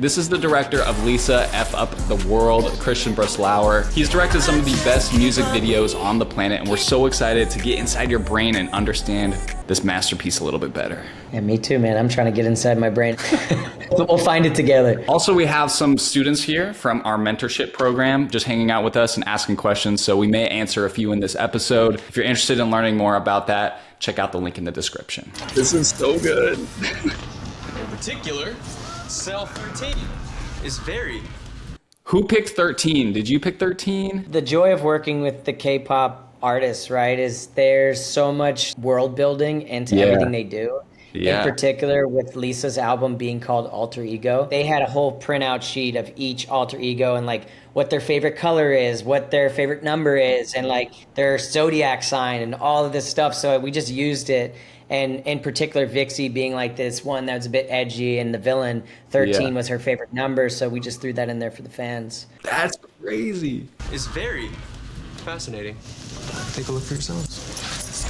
This is the director of Lisa F Up the World, Christian Breslauer. He's directed some of the best music videos on the planet, and we're so excited to get inside your brain and understand this masterpiece a little bit better. Yeah, me too, man. I'm trying to get inside my brain. We'll find it together. Also, we have some students here from our mentorship program just hanging out with us and asking questions, so we may answer a few in this episode. If you're interested in learning more about that, check out the link in the description. This is so good. In particular, cell 13 is varied. Who picked 13? Did you pick 13? The joy of working with the K-pop artists, right, is there's so much world building into everything they do. In particular, with Lisa's album being called Alter Ego, they had a whole printout sheet of each alter ego and like what their favorite color is, what their favorite number is, and like their zodiac sign and all of this stuff. So we just used it. And in particular, Vixie being like this one that was a bit edgy, and the villain 13 was her favorite number. So we just threw that in there for the fans. That's crazy. Is very fascinating. Take a look for yourselves.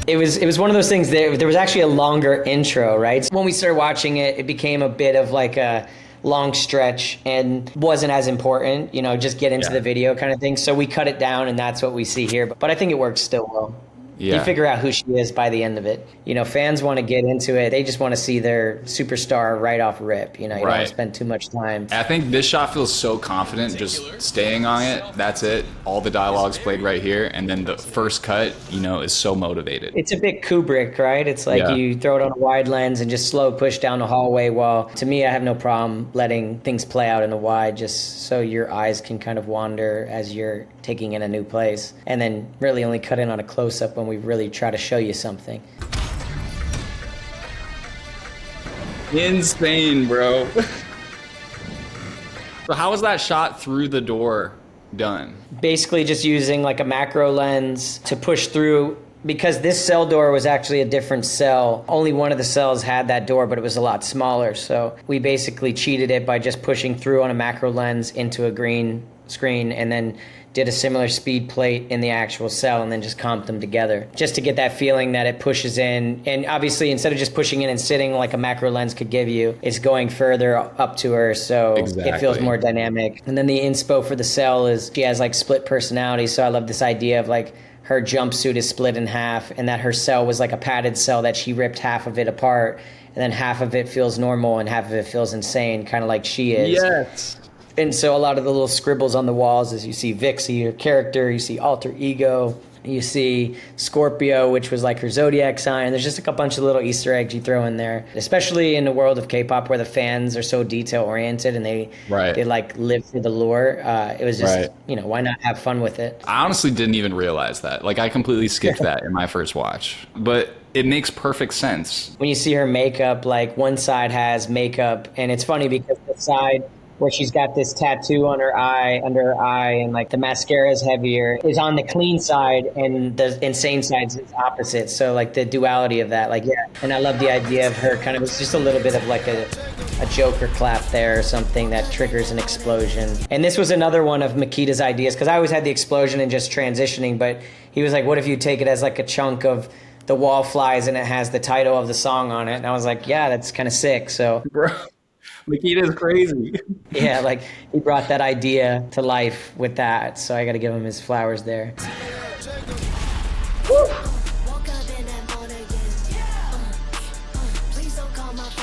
It was one of those things that there was actually a longer intro, right? So when we started watching it, it became a bit of like a long stretch and wasn't as important, you know, just get into the video kind of thing. So we cut it down, and that's what we see here. But I think it works still well. You figure out who she is by the end of it. You know, fans want to get into it. They just want to see their superstar right off rip. You know, you don't want to spend too much time. I think this shot feels so confident just staying on it. That's it. All the dialogue's played right here. And then the first cut, you know, is so motivated. It's a bit Kubrick, right? It's like you throw it on a wide lens and just slow push down the hallway. While to me, I have no problem letting things play out in the wide just so your eyes can kind of wander as you're taking in a new place. And then really only cut in on a close-up when we really try to show you something. Insane, bro. So how was that shot through the door done? Basically just using like a macro lens to push through, because this cell door was actually a different cell. Only one of the cells had that door, but it was a lot smaller. So we basically cheated it by just pushing through on a macro lens into a green screen, and then did a similar speed plate in the actual cell, and then just comped them together just to get that feeling that it pushes in. And obviously, instead of just pushing in and sitting like a macro lens could give you, it's going further up to her, so it feels more dynamic. And then the inspo for the cell is she has like split personality, so I love this idea of like her jumpsuit is split in half, and that her cell was like a padded cell that she ripped half of it apart, and then half of it feels normal and half of it feels insane, kind of like she is. Yes. And so a lot of the little scribbles on the walls is you see Vixie, your character, you see Alter Ego, you see Scorpio, which was like her zodiac sign. There's just a bunch of little Easter eggs you throw in there, especially in the world of K-pop where the fans are so detail oriented and they like live for the lore. It was just, you know, why not have fun with it? I honestly didn't even realize that. Like I completely skipped that in my first watch, but it makes perfect sense. When you see her makeup, like one side has makeup, and it's funny because the side where she's got this tattoo on her eye, under her eye, and like the mascara is heavier, is on the clean side, and the insane side is opposite. So like the duality of that, like, and I love the idea of her kind of, it's just a little bit of like a Joker clap there or something that triggers an explosion. And this was another one of Makita's ideas, because I always had the explosion and just transitioning, but he was like, what if you take it as like a chunk of the wall flies and it has the title of the song on it? And I was like, yeah, that's kind of sick. So bro, Makita is crazy. Yeah, like he brought that idea to life with that, so I got to give him his flowers there. Woo!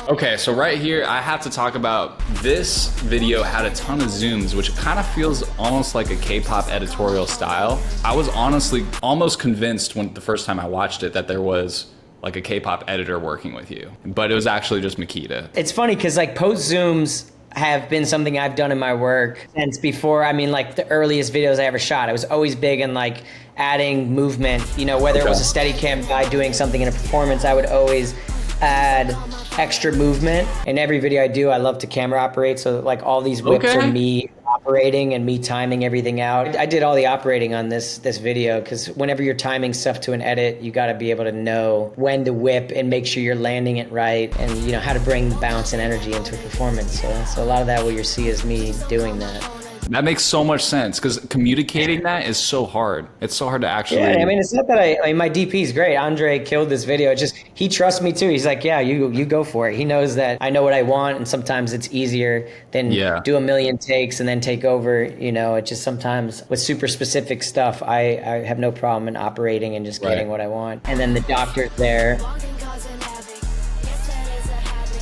Okay, so right here, I have to talk about this video had a ton of zooms, which kind of feels almost like a K-pop editorial style. I was honestly almost convinced when the first time I watched it that there was like a K-pop editor working with you, but it was actually just Makita. It's funny because like post zooms have been something I've done in my work since before. I mean, like the earliest videos I ever shot, I was always big in like adding movement, you know, whether it was a Steadicam guy doing something in a performance, I would always add extra movement. In every video I do, I love to camera operate, so like all these whips are me operating and me timing everything out. I did all the operating on this video, because whenever you're timing stuff to an edit, you got to be able to know when to whip and make sure you're landing it right, and you know how to bring bounce and energy into a performance. So a lot of that what you'll see is me doing that. That makes so much sense because communicating that is so hard. It's so hard to actually. Yeah, I mean, it's not that I mean, my DP is great. Andre killed this video. It's just, he trusts me too. He's like, yeah, you go for it. He knows that I know what I want, and sometimes it's easier than do a million takes and then take over. You know, it just sometimes with super specific stuff, I have no problem in operating and just getting what I want. And then the doctor's there.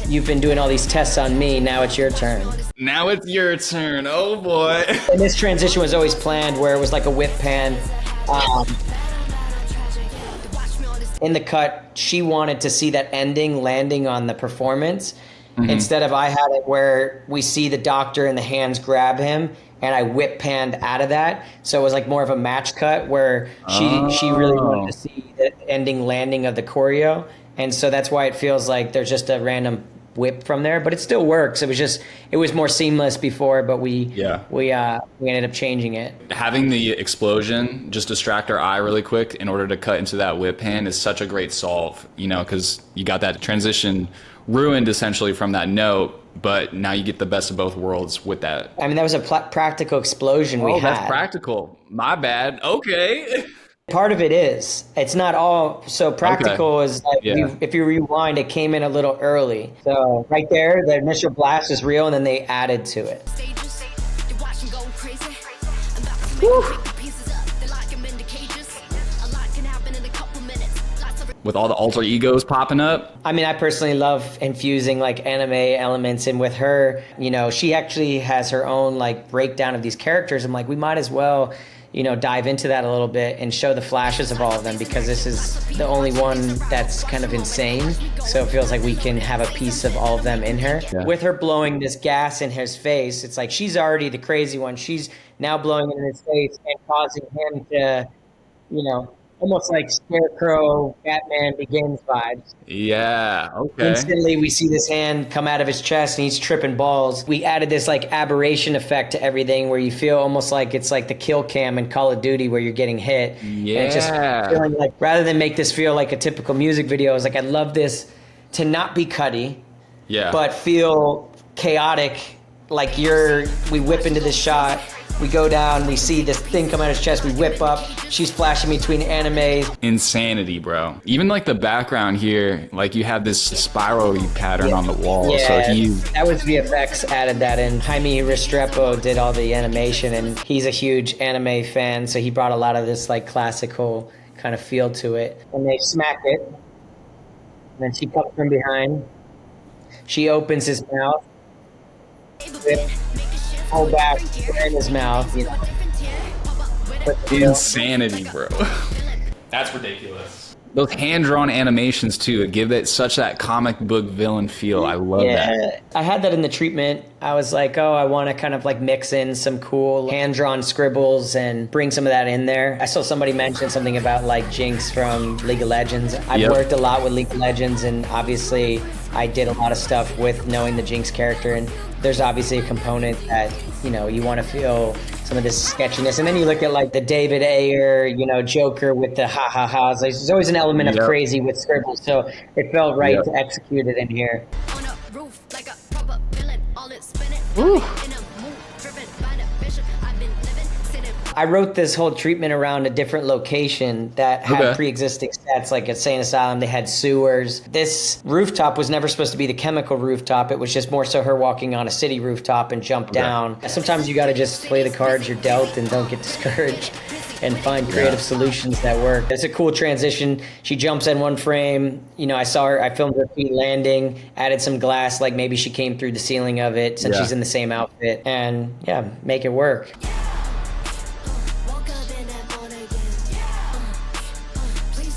You've been doing all these tests on me. Now it's your turn. Now it's your turn. Oh boy. And this transition was always planned where it was like a whip pan. In the cut, she wanted to see that ending landing on the performance. Instead of I had it where we see the doctor and the hands grab him and I whip panned out of that. So it was like more of a match cut where she really wanted to see the ending landing of the choreo. And so that's why it feels like there's just a random whip from there, but it still works. It was more seamless before, but we ended up changing it. Having the explosion just distract our eye really quick in order to cut into that whip hand is such a great solve, you know, because you got that transition ruined essentially from that note, but now you get the best of both worlds with that. I mean, that was a practical explosion we had. Oh, that's practical. My bad. Okay. Part of it is. It's not all. So practical is like, if you rewind, it came in a little early. So right there, the initial blast is real, and then they added to it. With all the alter egos popping up. I mean, I personally love infusing like anime elements in with her. You know, she actually has her own like breakdown of these characters. I'm like, we might as well, you know, dive into that a little bit and show the flashes of all of them, because this is the only one that's kind of insane. So it feels like we can have a piece of all of them in her. Yeah. With her blowing this gas in his face, it's like she's already the crazy one. She's now blowing it in his face and causing him to, you know, almost like Scarecrow, Batman Begins vibes. Yeah, okay. Instantly, we see this hand come out of his chest and he's tripping balls. We added this like aberration effect to everything where you feel almost like it's like the kill cam in Call of Duty where you're getting hit. Yeah. And it's just feeling like, rather than make this feel like a typical music video, I was like, I'd love this to not be cutty, but feel chaotic. Like we whip into this shot, we go down, we see this thing come out of his chest, we whip up, she's flashing between animes. Insanity, bro. Even like the background here, like you have this spiral pattern on the wall. Yeah, so that was VFX added that in. Jaime Restrepo did all the animation, and he's a huge anime fan, so he brought a lot of this like classical kind of feel to it. And they smack it, and then she comes from behind. She opens his mouth. Hold back in his mouth, you know. Insanity, bro. That's ridiculous. Those hand-drawn animations too, give it such that comic book villain feel. I love that. I had that in the treatment. I was like, oh, I want to kind of like mix in some cool hand-drawn scribbles and bring some of that in there. I saw somebody mention something about like Jinx from League of Legends. I've worked a lot with League of Legends, and obviously I did a lot of stuff with knowing the Jinx character, and there's obviously a component that, you know, you want to feel some of this sketchiness. And then you look at like the David Ayer, you know, Joker with the ha-ha-has. There's always an element of crazy with scribbles, so it felt right to execute it in here. Ooh. I wrote this whole treatment around a different location that had pre-existing sets, like at Sane Asylum, they had sewers. This rooftop was never supposed to be the chemical rooftop. It was just more so her walking on a city rooftop and jump down. Sometimes you got to just play the cards you're dealt and don't get discouraged and find creative solutions that work. It's a cool transition. She jumps in one frame. You know, I filmed her feet landing, added some glass, like maybe she came through the ceiling of it since she's in the same outfit, and make it work.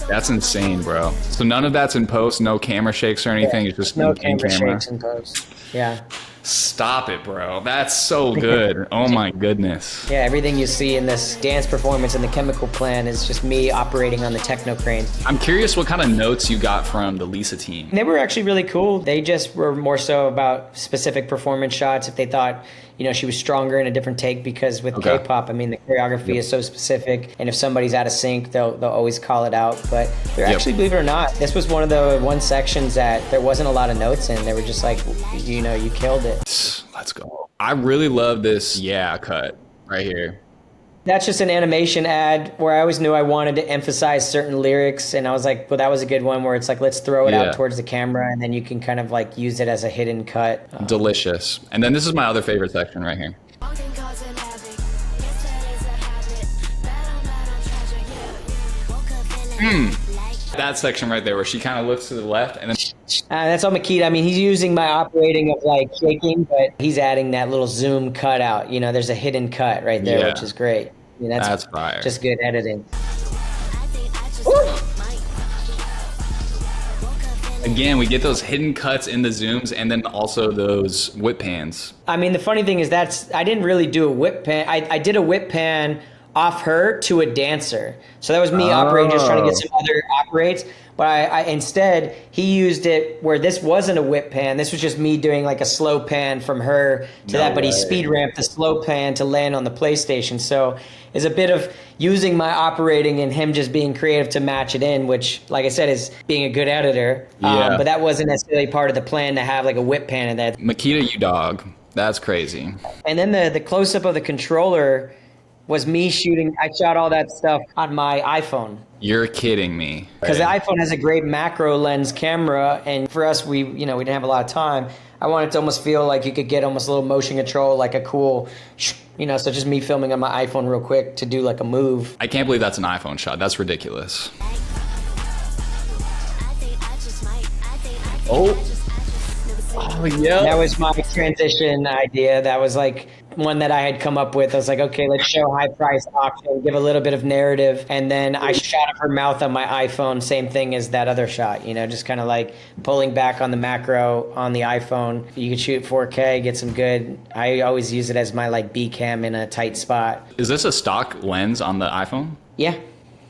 That's insane, bro. So none of that's in post, no camera shakes or anything. It's just no in camera. Shakes in post. Yeah. Stop it, bro. That's so good. Oh my goodness. Yeah, everything you see in this dance performance in the chemical plan is just me operating on the techno crane. I'm curious what kind of notes you got from the Lisa team. They were actually really cool. They just were more so about specific performance shots. If they thought, you know, she was stronger in a different take, because with K-pop, I mean, the choreography is so specific, and if somebody's out of sync, they'll always call it out. But they're actually, believe it or not, this was one of the sections that there wasn't a lot of notes in. They were just like, you know, you killed it. Let's go. I really love this yeah cut right here. That's just an animation ad where I always knew I wanted to emphasize certain lyrics, and I was like, well, that was a good one where it's like, let's throw it Yeah. out towards the camera, and then you can kind of like use it as a hidden cut. Delicious. And then this is my other favorite section right here. That section right there where she kind of looks to the left and then That's all Makita. I mean, he's using my operating of like shaking, but he's adding that little zoom cut out. You know, there's a hidden cut right there, Yeah. which is great. I mean, that's fire. just good editing. Again, we get those hidden cuts in the zooms and then also those whip pans. I mean, the funny thing is I didn't really do a whip pan. I did a whip pan off her to a dancer. So that was me operating, just trying to get some other operates. But I instead, he used it where this wasn't a whip pan. This was just me doing like a slow pan from her to that. But he speed ramped the slow pan to land on the PlayStation. So it's a bit of using my operating and him just being creative to match it in, which, like I said, is being a good editor. Yeah. But that wasn't necessarily part of the plan to have like a whip pan in that. Makita, you dog. That's crazy. And then the close-up of the controller was me shooting. I shot all that stuff on my iPhone. You're kidding me. Because the iPhone has a great macro lens camera, and for us, we didn't have a lot of time. I wanted to almost feel like you could get almost a little motion control, like a cool, so just me filming on my iPhone real quick to do like a move. I can't believe that's an iPhone shot. That's ridiculous. Oh, yeah. That was my transition idea. That was like one that I had come up with. I was like, okay, let's show high price auction, give a little bit of narrative. And then I shot of her mouth on my iPhone, same thing as that other shot, just kind of like pulling back on the macro on the iPhone. You can shoot 4K, get some good. I always use it as my like B cam in a tight spot. Is this a stock lens on the iPhone? Yeah.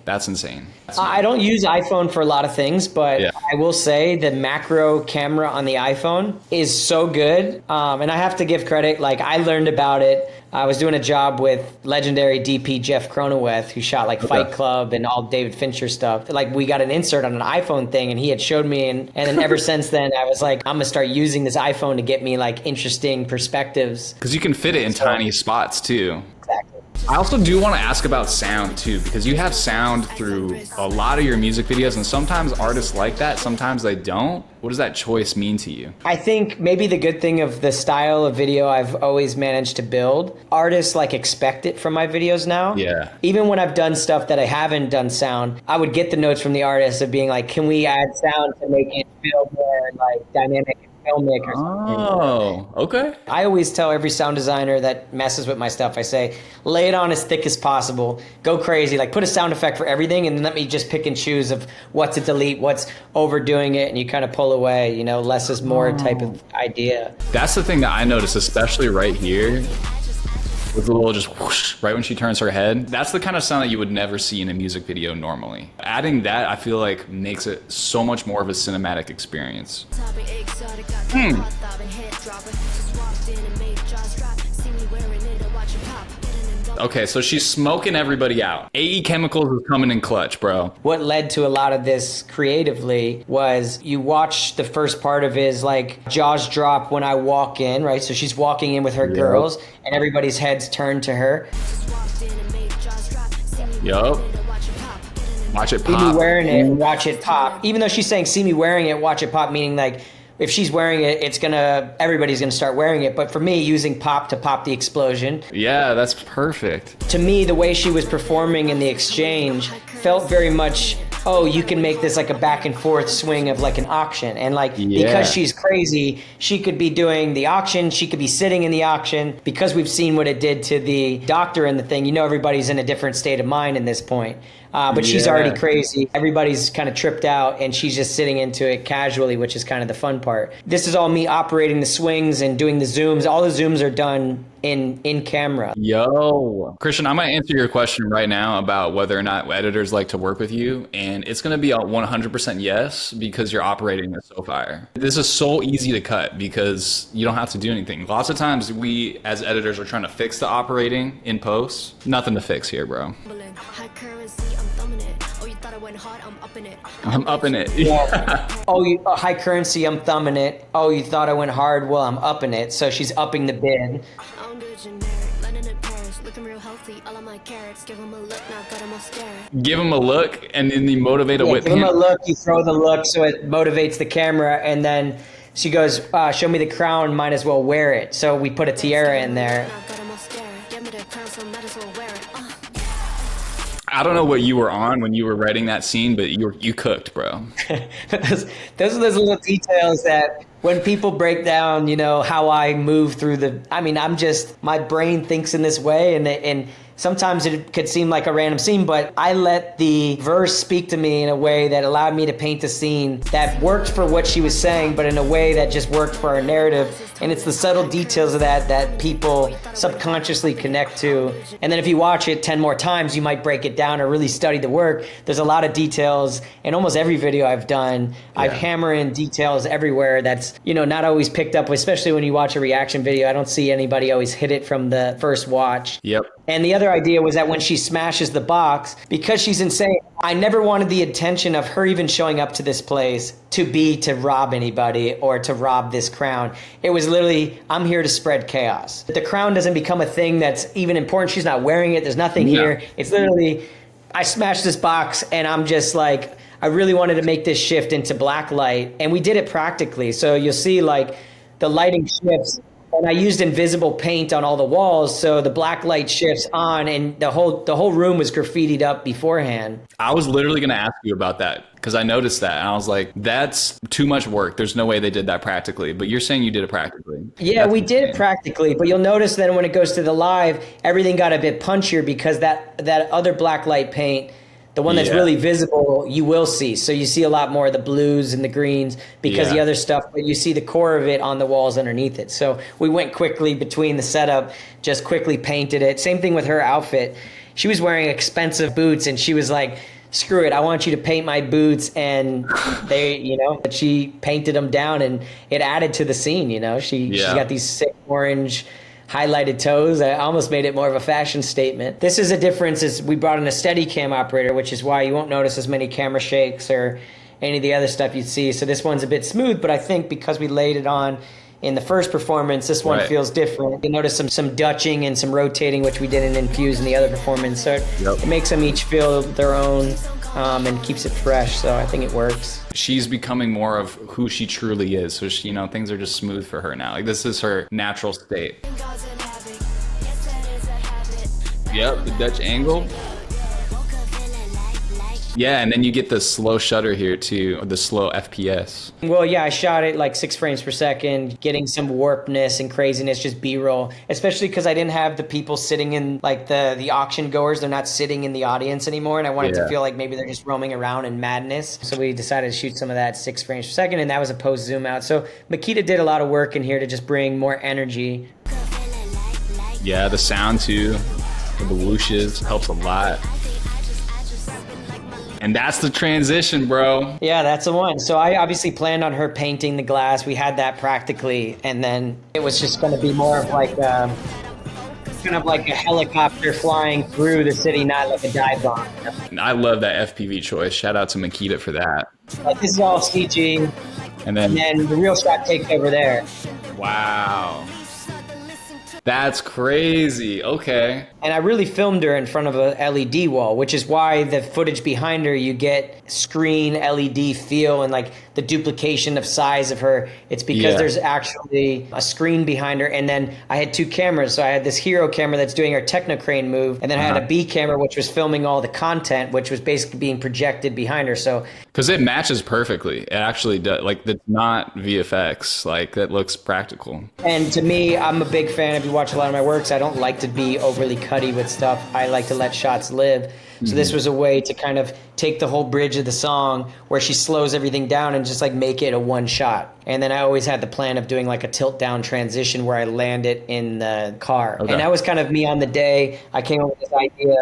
That's insane. I don't use iPhone for a lot of things, but Yeah. I will say the macro camera on the iPhone is so good. And I have to give credit. Like, I learned about it. I was doing a job with legendary DP Jeff Cronenweth, who shot like Fight Club and all David Fincher stuff. Like, we got an insert on an iPhone thing, and he had showed me. And then ever since then, I was like, I'm going to start using this iPhone to get me like interesting perspectives. Because you can fit it in tiny spots too. Exactly. I also do want to ask about sound too, because you have sound through a lot of your music videos, and sometimes artists like that, sometimes they don't. What does that choice mean to you? I think maybe the good thing of the style of video I've always managed to build, artists like expect it from my videos now. Yeah. Even when I've done stuff that I haven't done sound, I would get the notes from the artists of being like, can we add sound to make it feel more like dynamic and filmic or something? Oh, okay. I always tell every sound designer that messes with my stuff, I say, lay it on as thick as possible, go crazy, like put a sound effect for everything, and then let me just pick and choose of what to delete, what's overdoing it, and you kind of pull away, less is more type of idea. That's the thing that I noticed, especially right here, with a little just whoosh, right when she turns her head. That's the kind of sound that you would never see in a music video normally. Adding that, I feel like, makes it so much more of a cinematic experience. Okay, so she's smoking everybody out. AE Chemicals is coming in clutch, bro. What led to a lot of this creatively was you watch the first part of his like jaws drop when I walk in, right? So she's walking in with her girls and everybody's heads turned to her. Yup. Watch it See me pop. wearing it, watch it pop. Even though she's saying see me wearing it, watch it pop, meaning like if she's wearing it, everybody's gonna start wearing it. But for me, using pop to pop the explosion. Yeah, that's perfect. To me, the way she was performing in the exchange felt very much, oh, you can make this like a back and forth swing of like an auction. And like, because she's crazy, she could be doing the auction, she could be sitting in the auction. Because we've seen what it did to the doctor and the thing, everybody's in a different state of mind in this point. But she's already crazy. Everybody's kind of tripped out, and she's just sitting into it casually, which is kind of the fun part. This is all me operating the swings and doing the zooms. All the zooms are done in camera. Yo. Christian, I'm going to answer your question right now about whether or not editors like to work with you. And it's going to be a 100% yes, because you're operating it so fire. This is so easy to cut because you don't have to do anything. Lots of times we, as editors, are trying to fix the operating in post. Nothing to fix here, bro. High currency, I'm thumbing it. Oh, you thought I went hard? I'm up in it. I'm up in it. Yeah. Oh, high currency, I'm thumbing it. Oh, you thought I went hard? Well, I'm upping it. So she's upping the bid. I don't do it generic. London and Paris, looking real healthy. All of my carrots, give them a look, now got them all staring. Give him a look, and then you motivate a whip Give him hand. a look. You throw the look so it motivates the camera, and then she goes, "Show me the crown. Might as well wear it." So we put a tiara in there. Now got them all staring. Give me the crown, so might as well wear it. I don't know what you were on when you were writing that scene, but you cooked, bro. those are those little details that when people break down, you know, how I move through my brain thinks in this way, and sometimes it could seem like a random scene, but I let the verse speak to me in a way that allowed me to paint a scene that worked for what she was saying, but in a way that just worked for our narrative. And it's the subtle details of that people subconsciously connect to. And then if you watch it 10 more times, you might break it down or really study the work. There's a lot of details in almost every video I've done. I've hammered in details everywhere that's, you know, not always picked up, especially when you watch a reaction video. I don't see anybody always hit it from the first watch. Yep. And the other idea was that when she smashes the box, because she's insane, I never wanted the intention of her even showing up to this place to be to rob anybody or to rob this crown. It was literally, I'm here to spread chaos. The crown doesn't become a thing that's even important. She's not wearing it. There's nothing here. It's literally, I smashed this box and I'm just like, I really wanted to make this shift into black light. And we did it practically. So you'll see like the lighting shifts. And I used invisible paint on all the walls, so the black light shifts on, and the whole room was graffitied up beforehand. I was literally going to ask you about that because I noticed that, and I was like, that's too much work. There's no way they did that practically, but you're saying you did it practically. Yeah, we did it practically, but you'll notice that when it goes to the live, everything got a bit punchier because that other black light paint, the one that's really visible, you will see. So you see a lot more of the blues and the greens because the other stuff, but you see the core of it on the walls underneath it. So we went quickly between the setup, just quickly painted it. Same thing with her outfit. She was wearing expensive boots and she was like, screw it, I want you to paint my boots. And they, you know, but she painted them down and it added to the scene, you know. She's got these sick orange highlighted toes. I almost made it more of a fashion statement. This is a difference is we brought in a Steadicam operator, which is why you won't notice as many camera shakes or any of the other stuff you'd see. So this one's a bit smooth, but I think because we laid it on in the first performance, this one feels different. You'll notice some dutching and some rotating, which we didn't infuse in the other performance. So it makes them each feel their own and keeps it fresh. So I think it works. She's becoming more of who she truly is. So she, you know, things are just smooth for her now. Like this is her natural state. Yep, the Dutch angle. Yeah, and then you get the slow shutter here too, or the slow FPS. Well, yeah, I shot it like 6 frames per second, getting some warpness and craziness, just B-roll, especially because I didn't have the people sitting in, like the auction goers, they're not sitting in the audience anymore, and I wanted to feel like maybe they're just roaming around in madness. So we decided to shoot some of that 6 frames per second, and that was a post zoom out. So Makita did a lot of work in here to just bring more energy. Yeah, the sound too, the whooshes helps a lot. And that's the transition, bro. Yeah, that's the one. So I obviously planned on her painting the glass. We had that practically. And then it was just going to be more of like kind of like a helicopter flying through the city, not like a dive bomb. I love that FPV choice. Shout out to Makita for that. Like this is all CG. And then the real shot takes over there. Wow. That's crazy. Okay. And I really filmed her in front of a LED wall, which is why the footage behind her, you get screen LED feel and like the duplication of size of her. It's because there's actually a screen behind her. And then I had 2 cameras. So I had this hero camera that's doing our techno crane move. And then I had a B camera, which was filming all the content, which was basically being projected behind her. So because it matches perfectly. It actually does. Like, it's not VFX. Like, that looks practical. And to me, I'm a big fan. If you watch a lot of my works, I don't like to be overly cutty with stuff. I like to let shots live. So this was a way to kind of take the whole bridge of the song where she slows everything down and just like make it a one shot. And then I always had the plan of doing like a tilt down transition where I land it in the car. Okay. And that was kind of me on the day. I came up with this idea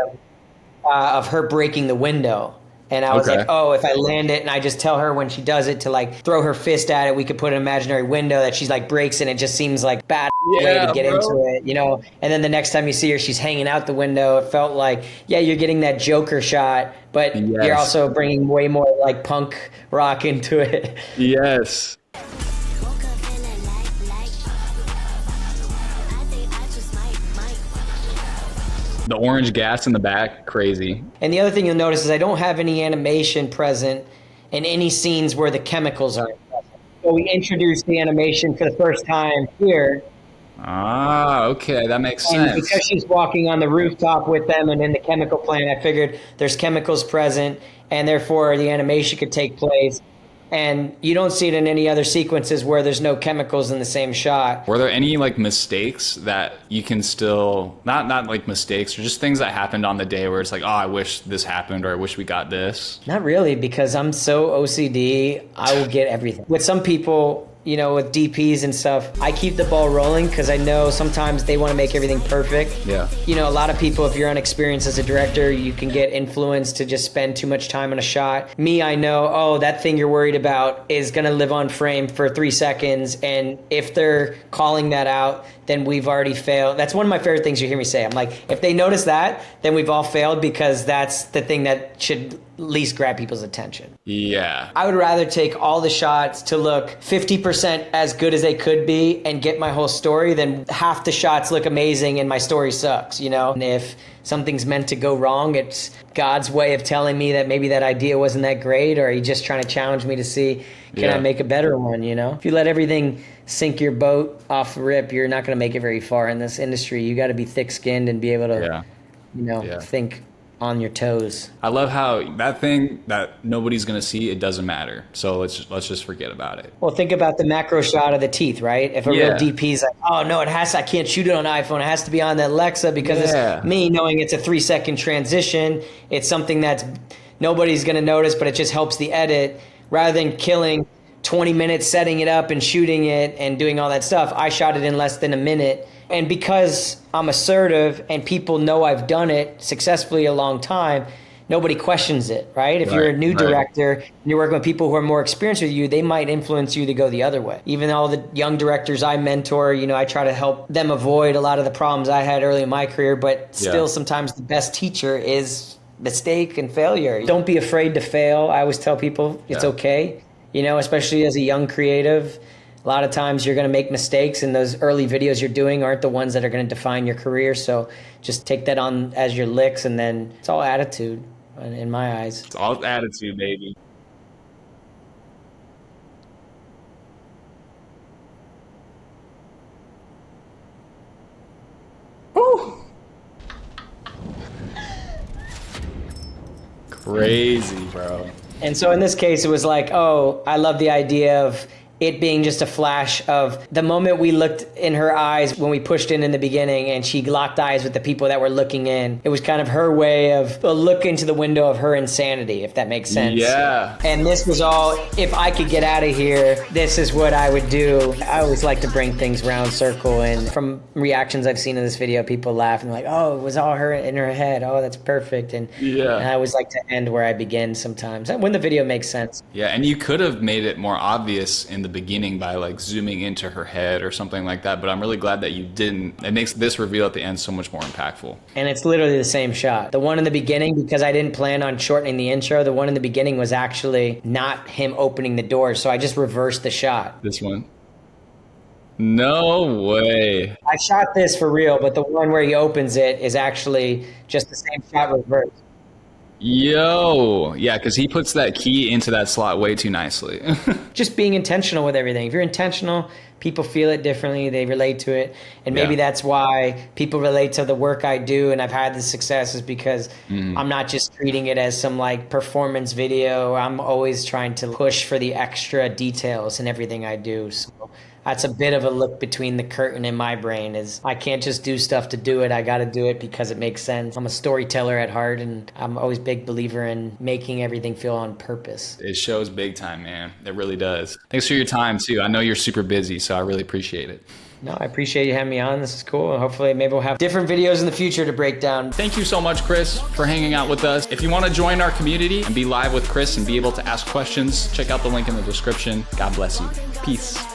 of her breaking the window. And I was Okay. like, oh, if I land it and I just tell her when she does it to like throw her fist at it, we could put an imaginary window that she's like breaks and it just seems like bad way to get into it, you know? And then the next time you see her, she's hanging out the window. It felt like, yeah, you're getting that Joker shot, but you're Yes. also bringing way more like punk rock into it. Yes. Woke up feeling like. I think I just might. The orange gas in the back, crazy. And the other thing you'll notice is I don't have any animation present in any scenes where the chemicals are present. So we introduced the animation for the first time here. Ah, okay, that makes And sense. because she's walking on the rooftop with them and in the chemical plant, I figured there's chemicals present and therefore the animation could take place. And you don't see it in any other sequences where there's no chemicals in the same shot. Were there any like mistakes that you can still not like mistakes or just things that happened on the day where it's like, oh, I wish this happened or I wish we got this? Not really, because I'm so OCD, I will get everything. With some people, you know, with DPs and stuff, I keep the ball rolling because I know sometimes they want to make everything perfect. Yeah. You know, a lot of people, if you're unexperienced as a director, you can get influenced to just spend too much time on a shot. Me, I know, oh, that thing you're worried about is going to live on frame for 3 seconds. And if they're calling that out, then we've already failed. That's one of my favorite things you hear me say. I'm like, if they notice that, then we've all failed because that's the thing that should least grab people's attention. Yeah. I would rather take all the shots to look 50% as good as they could be and get my whole story than half the shots look amazing and my story sucks, you know? And if something's meant to go wrong, it's God's way of telling me that maybe that idea wasn't that great, or He's just trying to challenge me to see, can I make a better one, you know? If you let everything sink your boat off the rip, you're not going to make it very far in this industry. You got to be thick-skinned and be able to, you know, think on your toes. I love how that thing that nobody's gonna see, it doesn't matter. So let's just forget about it. Well, think about the macro shot of the teeth, right? If a real DP is like, oh no, I can't shoot it on iPhone. It has to be on the Alexa because it's me knowing it's a 3-second transition. It's something that's nobody's gonna notice, but it just helps the edit. Rather than killing 20 minutes setting it up and shooting it and doing all that stuff, I shot it in less than a minute. And because I'm assertive and people know I've done it successfully a long time, nobody questions it, right? If you're a new director and you're working with people who are more experienced with you, they might influence you to go the other way. Even all the young directors I mentor, you know, I try to help them avoid a lot of the problems I had early in my career, but still sometimes the best teacher is mistake and failure. Don't be afraid to fail. I always tell people it's okay, you know, especially as a young creative. A lot of times you're going to make mistakes, and those early videos you're doing aren't the ones that are going to define your career. So just take that on as your licks, and then it's all attitude in my eyes. It's all attitude, baby. Woo! Crazy, bro. And so in this case, it was like, oh, I love the idea of it being just a flash of the moment we looked in her eyes when we pushed in the beginning and she locked eyes with the people that were looking in. It was kind of her way of a look into the window of her insanity, if that makes sense. Yeah. And this was all, if I could get out of here, this is what I would do. I always like to bring things round circle, and from reactions I've seen in this video, people laugh and like, oh, it was all her in her head. Oh, that's perfect. And I always like to end where I begin sometimes, when the video makes sense. Yeah, and you could have made it more obvious in the beginning by like zooming into her head or something like that, but I'm really glad that you didn't. It makes this reveal at the end so much more impactful. And it's literally the same shot. The one in the beginning, because I didn't plan on shortening the intro, the one in the beginning was actually not him opening the door, so I just reversed the shot. This one? No way. I shot this for real, but the one where he opens it is actually just the same shot reversed. Yo, yeah, because he puts that key into that slot way too nicely. Just being intentional with everything. If you're intentional, people feel it differently, they relate to it, and maybe that's why people relate to the work I do and I've had the success, is because I'm not just treating it as some like performance video. I'm always trying to push for the extra details in everything I do. So that's a bit of a look between the curtain in my brain. Is I can't just do stuff to do it. I got to do it because it makes sense. I'm a storyteller at heart, and I'm always a big believer in making everything feel on purpose. It shows big time, man. It really does. Thanks for your time too. I know you're super busy, so I really appreciate it. No, I appreciate you having me on. This is cool. Hopefully, maybe we'll have different videos in the future to break down. Thank you so much, Chris, for hanging out with us. If you want to join our community and be live with Chris and be able to ask questions, check out the link in the description. God bless you. Peace.